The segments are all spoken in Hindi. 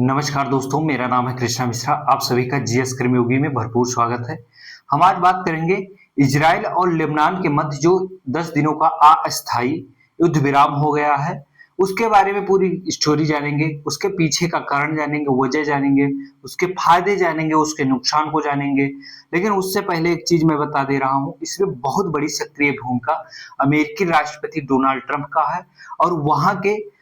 नमस्कार दोस्तों, मेरा नाम है कृष्णा मिश्रा। आप सभी का जीएस कर्मयोगी में भरपूर स्वागत है। हम आज बात करेंगे इजराइल और लेबनान के मध्य जो 10 दिनों का अस्थायी युद्ध विराम हो गया है, उसके बारे में पूरी स्टोरी जानेंगे, उसके पीछे का कारण जानेंगे, वजह जानेंगे, उसके फायदे जानेंगे, उसके नुकसान को जानेंगे। लेकिन उससे पहले एक चीज मैं बता दे रहा हूँ, इसमें बहुत बड़ी सक्रिय भूमिका अमेरिकी राष्ट्रपति डोनाल्ड ट्रंप का है और वहां के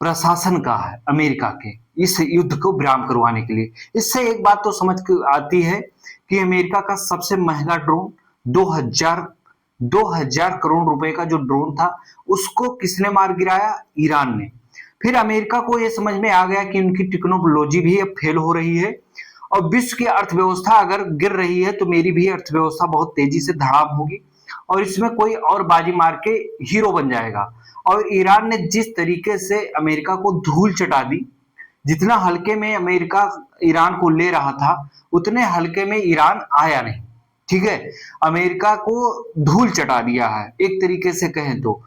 प्रशासन का है, अमेरिका के, इस युद्ध को विराम करवाने के लिए। इससे एक बात तो समझ के आती है कि अमेरिका का सबसे महंगा ड्रोन 2000 करोड़ रुपए का जो ड्रोन था, उसको किसने मार गिराया? ईरान ने। फिर अमेरिका को यह समझ में आ गया कि उनकी टेक्नोलॉजी भी अब फेल हो रही है और विश्व की अर्थव्यवस्था अगर गिर रही है तो मेरी भी अर्थव्यवस्था बहुत तेजी से धड़ाम होगी और इसमें कोई और बाजी मार के हीरो बन जाएगा। और ईरान ने जिस तरीके से अमेरिका को धूल चटा दी, जितना हल्के में अमेरिका ईरान को ले रहा था, उतने हल्के में ईरान आया नहीं। ठीक है, अमेरिका को धूल चटा दिया है एक तरीके से कहें तो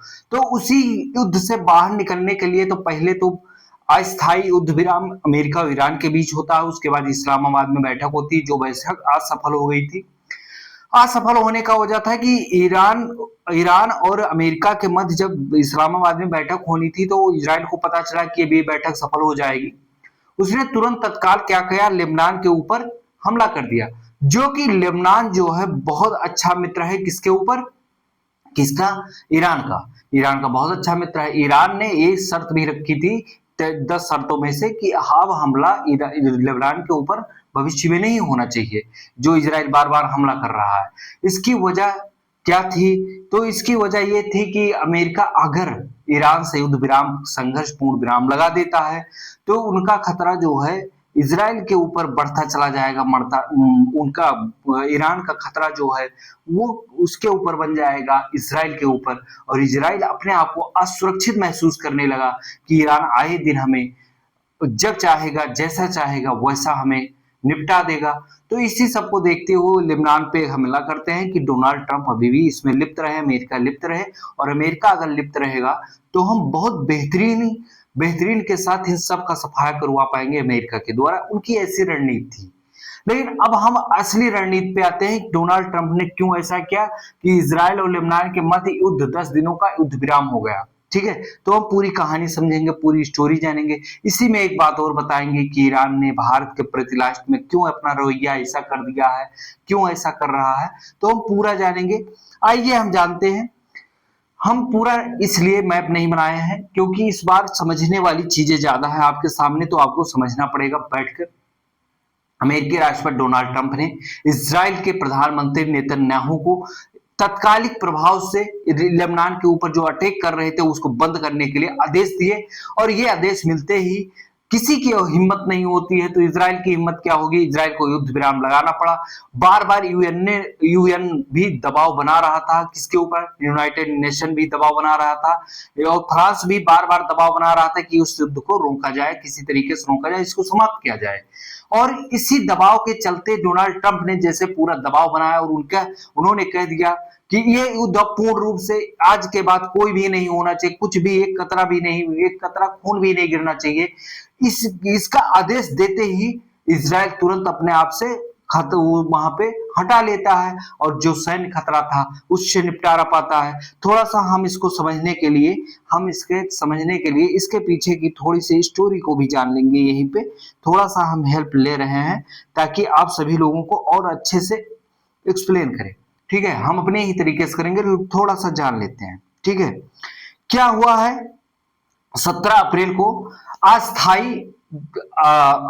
उसी युद्ध से बाहर निकलने के लिए तो पहले तो अस्थायी युद्ध विराम अमेरिका और ईरान के बीच होता है, उसके बाद इस्लामाबाद में बैठक होती, जो बैठक असफल हो गई थी। असफल होने का वजह था कि ईरान ईरान और अमेरिका के मध्य जब इस्लामाबाद में बैठक होनी थी तो इजराइल को पता चला कि ये बैठक सफल हो जाएगी। उसने तुरंत तत्काल क्या किया? लेबनान के ऊपर हमला कर दिया, जो कि लेबनान जो है बहुत अच्छा मित्र है किसके ऊपर? किसका? ईरान का। ईरान का बहुत अच्छा मित्र है। ईरान ने एक शर्त भी रखी थी 10 शर्तों में से कि अब हमला लेबनान के ऊपर भविष्य में नहीं होना चाहिए, जो इजराइल बार बार हमला कर रहा है। इसकी वजह क्या थी? तो इसकी वजह यह थी कि अमेरिका अगर ईरान से युद्ध विराम, संघर्षपूर्ण विराम लगा देता है तो उनका खतरा जो है इजराइल के ऊपर बढ़ता चला जाएगा, मरता उनका ईरान का खतरा जो है वो उसके ऊपर बन जाएगा, इजराइल के ऊपर। और इजराइल अपने आप को असुरक्षित महसूस करने लगा कि ईरान आए दिन हमें जब चाहेगा, जैसा चाहेगा वैसा हमें निपटा देगा। तो इसी सबको देखते हुए लेबनान पे हमला करते हैं कि डोनाल्ड ट्रंप अभी भी इसमें लिप्त रहे, अमेरिका लिप्त रहे। और अमेरिका अगर लिप्त रहेगा तो हम बहुत बेहतरीन के साथ इन सब का सफाया करवा पाएंगे अमेरिका के द्वारा। उनकी ऐसी रणनीति थी। लेकिन अब हम असली रणनीति पे आते हैं, डोनाल्ड ट्रंप ने क्यों ऐसा किया कि इजराइल और लेबनान के मध्य युद्ध 10 दिनों का युद्ध विराम हो गया। ठीक है, तो हम पूरी कहानी समझेंगे, पूरी स्टोरी जानेंगे। इसी में एक बात और बताएंगे कि ईरान ने भारत के प्रति लास्ट में क्यों अपना रवैया ऐसा कर दिया है, क्यों ऐसा कर रहा है, तो हम पूरा जानेंगे। आइए हम जानते हैं। हम पूरा इसलिए मैप नहीं बनाए हैं क्योंकि इस बार समझने वाली चीजें ज्यादा है आपके सामने, तो आपको समझना पड़ेगा बैठकर। अमेरिकी राष्ट्रपति डोनाल्ड ट्रंप ने इजराइल के प्रधानमंत्री नेतन्याहू को तत्कालिक प्रभाव से लेबनान के ऊपर जो अटैक कर रहे थे उसको बंद करने के लिए आदेश दिए। और ये आदेश मिलते ही किसी की हिम्मत नहीं होती है, तो इजराइल की हिम्मत क्या होगी? इजराइल को युद्ध विराम लगाना पड़ा। बार बार यूएन भी दबाव बना रहा था, किसके ऊपर? यूनाइटेड नेशन भी दबाव बना रहा था और फ्रांस भी बार बार दबाव बना रहा था कि उस युद्ध को रोका जाए, किसी तरीके से रोका जाए, इसको समाप्त किया जाए। और इसी दबाव के चलते डोनाल्ड ट्रंप ने जैसे पूरा दबाव बनाया और उन्होंने कह दिया कि ये युद्ध पूर्ण रूप से आज के बाद कोई भी नहीं होना चाहिए, कुछ भी, एक कतरा भी नहीं, एक कतरा खून भी नहीं गिरना चाहिए। इसका आदेश देते ही इजराइल तुरंत अपने आप से वहां पे हटा लेता है और जो सैन्य खतरा था उससे निपटारा पाता है। थोड़ा सा हम इसको समझने के लिए इसके पीछे की थोड़ी सी स्टोरी को भी जान लेंगे। यहीं पे थोड़ा सा हम हेल्प ले रहे हैं ताकि आप सभी लोगों को और अच्छे से एक्सप्लेन करें। ठीक है, हम अपने ही तरीके से करेंगे, थोड़ा सा जान लेते हैं। ठीक है, क्या हुआ है? 17 अप्रैल को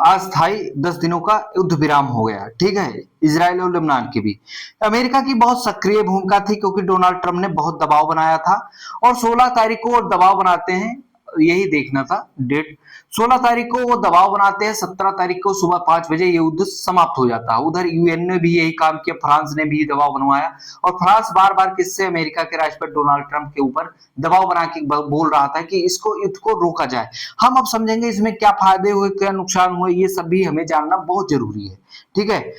अस्थाई 10 दिनों का युद्ध विराम हो गया। ठीक है, इजराइल और लेबनान के बीच अमेरिका की बहुत सक्रिय भूमिका थी क्योंकि डोनाल्ड ट्रंप ने बहुत दबाव बनाया था। और 16 तारीख को वो दबाव बनाते हैं, यही देखना था डेट। 16 तारीख को वो दबाव बनाते हैं, 17 तारीख को सुबह 5 बजे ये युद्ध समाप्त हो जाता है। उधर यूएन ने भी यही काम किया, फ्रांस ने भी दबाव बनवाया और फ्रांस बार बार किससे? अमेरिका के राष्ट्रपति डोनाल्ड ट्रंप के ऊपर दबाव बना के बोल रहा था कि इसको युद्ध को रोका जाए। हम अब समझेंगे इसमें क्या फायदे हुए, क्या नुकसान हुए, ये सब भी हमें जानना बहुत जरूरी है। ठीक है,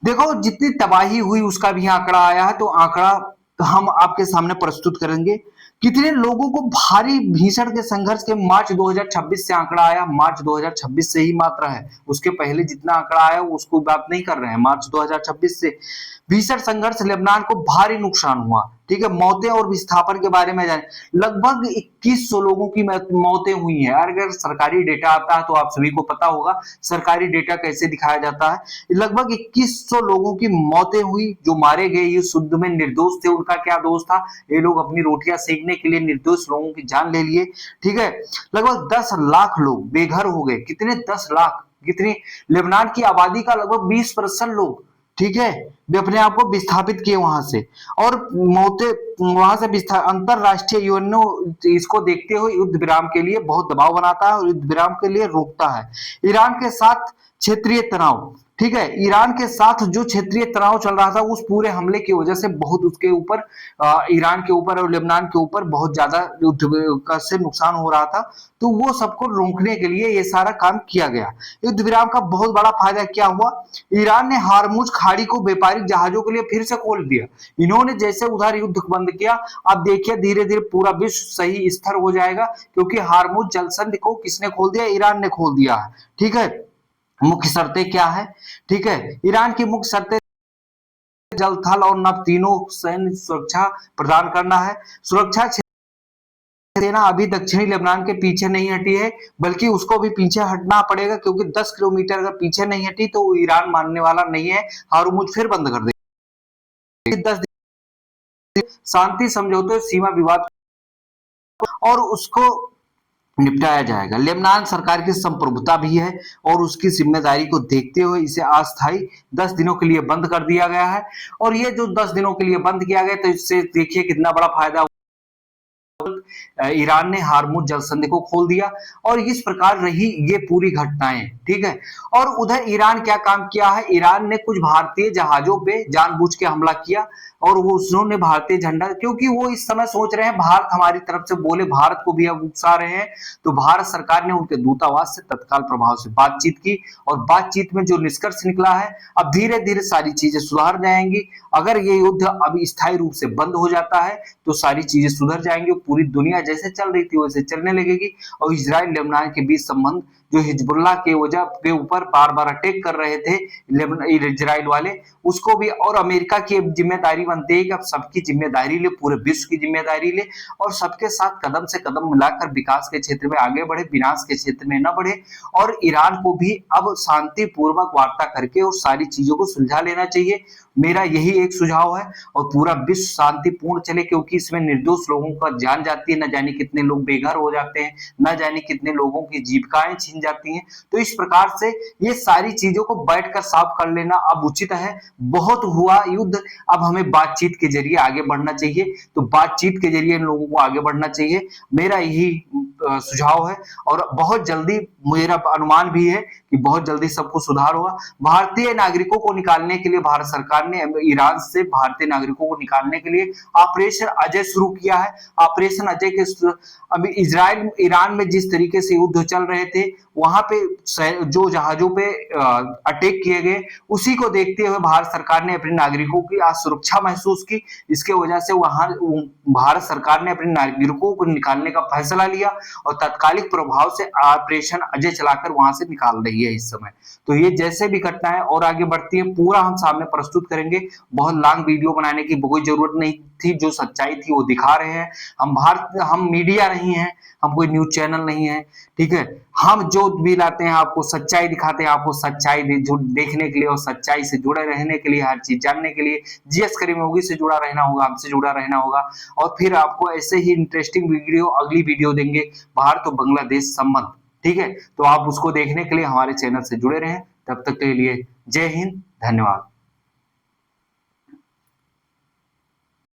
देखो जितनी तबाही हुई उसका भी आंकड़ा आया है, तो आंकड़ा हम आपके सामने प्रस्तुत करेंगे। कितने लोगों को भारी भीषण के संघर्ष के मार्च 2026 से आंकड़ा आया, मार्च 2026 से ही मात्रा है, उसके पहले जितना आंकड़ा आया उसको बात नहीं कर रहे हैं। मार्च 2026 से भीषण संघर्ष, लेबनान को भारी नुकसान हुआ। ठीक है, मौतें और विस्थापन के बारे में जाने, लगभग 2100 लोगों की मौतें हुई हैं। अगर सरकारी डेटा आता है तो आप सभी को पता होगा सरकारी डेटा कैसे दिखाया जाता है। लगभग 2100 लोगों की मौतें हुई जो मारे गए इस युद्ध में, निर्दोष थे। उनका क्या दोष था? ये लोग अपनी रोटियां सेकने के लिए निर्दोष लोगों की जान ले लिए। ठीक है, लगभग 10 लाख लोग बेघर हो गए। कितने? 10 लाख। कितनी? लेबनान की आबादी का लगभग 20% लोग, ठीक है, वे अपने आप को विस्थापित किए वहां से, और मौतें वहां से अंतरराष्ट्रीय यूएनओ इसको देखते हुए युद्ध विराम के लिए बहुत दबाव बनाता है और युद्ध विराम के लिए रोकता है। ईरान के साथ क्षेत्रीय तनाव, ठीक है, ईरान के साथ जो क्षेत्रीय तनाव चल रहा था उस पूरे हमले की वजह से बहुत उसके ऊपर ईरान के ऊपर और लेबनान के ऊपर बहुत ज्यादा युद्ध से नुकसान हो रहा था। तो वो सबको रोकने के लिए ये सारा काम किया गया। युद्ध विराम का बहुत बड़ा फायदा क्या हुआ? ईरान ने हारमुज खाड़ी को व्यापारिक जहाजों के लिए फिर से खोल दिया। इन्होंने जैसे उधर युद्ध बंद किया, अब देखिए धीरे धीरे पूरा विश्व सही स्थिर हो जाएगा, क्योंकि हारमुज जलसंधि को किसने खोल दिया? ईरान ने खोल दिया है। ठीक है, मुख्य शर्तें क्या है? ठीक है, ईरान की मुख्य शर्तें जल, थल और नभ तीनों सैन्य सुरक्षा प्रदान करना है। सुरक्षा सेना अभी दक्षिणी लेबनान के पीछे नहीं हटी है, बल्कि उसको भी पीछे हटना पड़ेगा, क्योंकि 10 किलोमीटर अगर पीछे नहीं हटी तो ईरान मानने वाला नहीं है, हारमुज फिर बंद कर देगी। 10 शांति समझौते सीमा विवाद और उसको निपटाया जाएगा। लेबनान सरकार की संप्रभुता भी है और उसकी जिम्मेदारी को देखते हुए इसे अस्थायी 10 दिनों के लिए बंद कर दिया गया है। और ये जो 10 दिनों के लिए बंद किया गया, तो इससे देखिए कितना बड़ा फायदा। ईरान ने हारमुज जलसंधि को खोल दिया और इस प्रकार रही ये पूरी घटनाएं। ठीक है, और उधर ईरान क्या काम किया है? ईरान ने कुछ भारतीय जहाजों पे जानबूझ के हमला किया और वो उन्होंने भारतीय झंडा, क्योंकि वो इस समय सोच रहे हैं भारत हमारी तरफ से बोले, भारत को भी अब उकसा रहे हैं। तो भारत सरकार ने उनके दूतावास से तत्काल प्रभाव से बातचीत की और बातचीत में जो निष्कर्ष निकला है, अब धीरे धीरे सारी चीजें सुधार जाएंगी। अगर ये युद्ध अब स्थायी रूप से बंद हो जाता है तो सारी चीजें सुधर जाएंगी, पूरी दुनिया जैसे चल रही थी वैसे चलने लगेगी। और इजराइल लेबनान के बीच संबंध, जो हिजबुल्लाह के वजह के ऊपर बार बार अटैक कर रहे थे इजराइल वाले, उसको भी, और अमेरिका की जिम्मेदारी बनती है कि अब सबकी जिम्मेदारी ले, पूरे विश्व की जिम्मेदारी ले और सबके साथ कदम से कदम मिलाकर विकास के क्षेत्र में आगे बढ़े, विनाश के क्षेत्र में न बढ़े। और ईरान को भी अब शांतिपूर्वक वार्ता करके और सारी चीजों को सुलझा लेना चाहिए। मेरा यही एक सुझाव है, और पूरा विश्व शांतिपूर्ण चले, क्योंकि इसमें निर्दोष लोगों का जान जाती है, न जाने कितने लोग बेघर हो जाते हैं, न जाने कितने लोगों की जीविकाएं छिन जाती हैं। तो इस प्रकार से ये सारी चीजों को बैठकर साफ कर लेना अब उचित है। बहुत हुआ युद्ध, अब हमें बातचीत के जरिए आगे बढ़ना चाहिए। तो बातचीत के जरिए इन लोगों को आगे बढ़ना चाहिए, मेरा यही सुझाव है। और बहुत जल्दी मेरा अनुमान भी है कि बहुत जल्दी सब कुछ सुधार होगा। भारतीय नागरिकों को निकालने के लिए भारत सरकार ने ईरान से भारतीय नागरिकों को निकालने के लिए ऑपरेशन अजय शुरू किया है। ऑपरेशन अजय के अभी इजराइल ईरान में जिस तरीके से युद्ध चल रहे थे, वहां पे जो जहाजों पे अटैक किए गए, उसी को देखते हुए भारत सरकार ने अपने नागरिकों की असुरक्षा महसूस की। इसके वजह से वहां भारत सरकार ने अपने नागरिकों को निकालने का फैसला लिया और तत्कालिक प्रभाव से ऑपरेशन अजय चलाकर वहां से निकाल रही है इस समय। तो ये जैसे भी घटनाएं और आगे बढ़ती है पूरा हम सामने प्रस्तुत करेंगे। बहुत लॉन्ग वीडियो बनाने की कोई जरूरत नहीं थी, जो सच्चाई थी वो दिखा रहे हैं। हम मीडिया नहीं है, हम कोई न्यूज चैनल नहीं है। ठीक है, हम जो भी लाते हैं आपको सच्चाई दिखाते हैं, आपको सच्चाई देखने के लिए और सच्चाई से जुड़े रहने के लिए, हर चीज जानने के लिए जीएस करीम होगी से जुड़ा रहना होगा, हमसे जुड़ा रहना होगा। और फिर आपको ऐसे ही इंटरेस्टिंग वीडियो अगली वीडियो देंगे, भारत और बांग्लादेश संबंध। ठीक है, तो आप उसको देखने के लिए हमारे चैनल से जुड़े रहें। तब तक के लिए जय हिंद, धन्यवाद।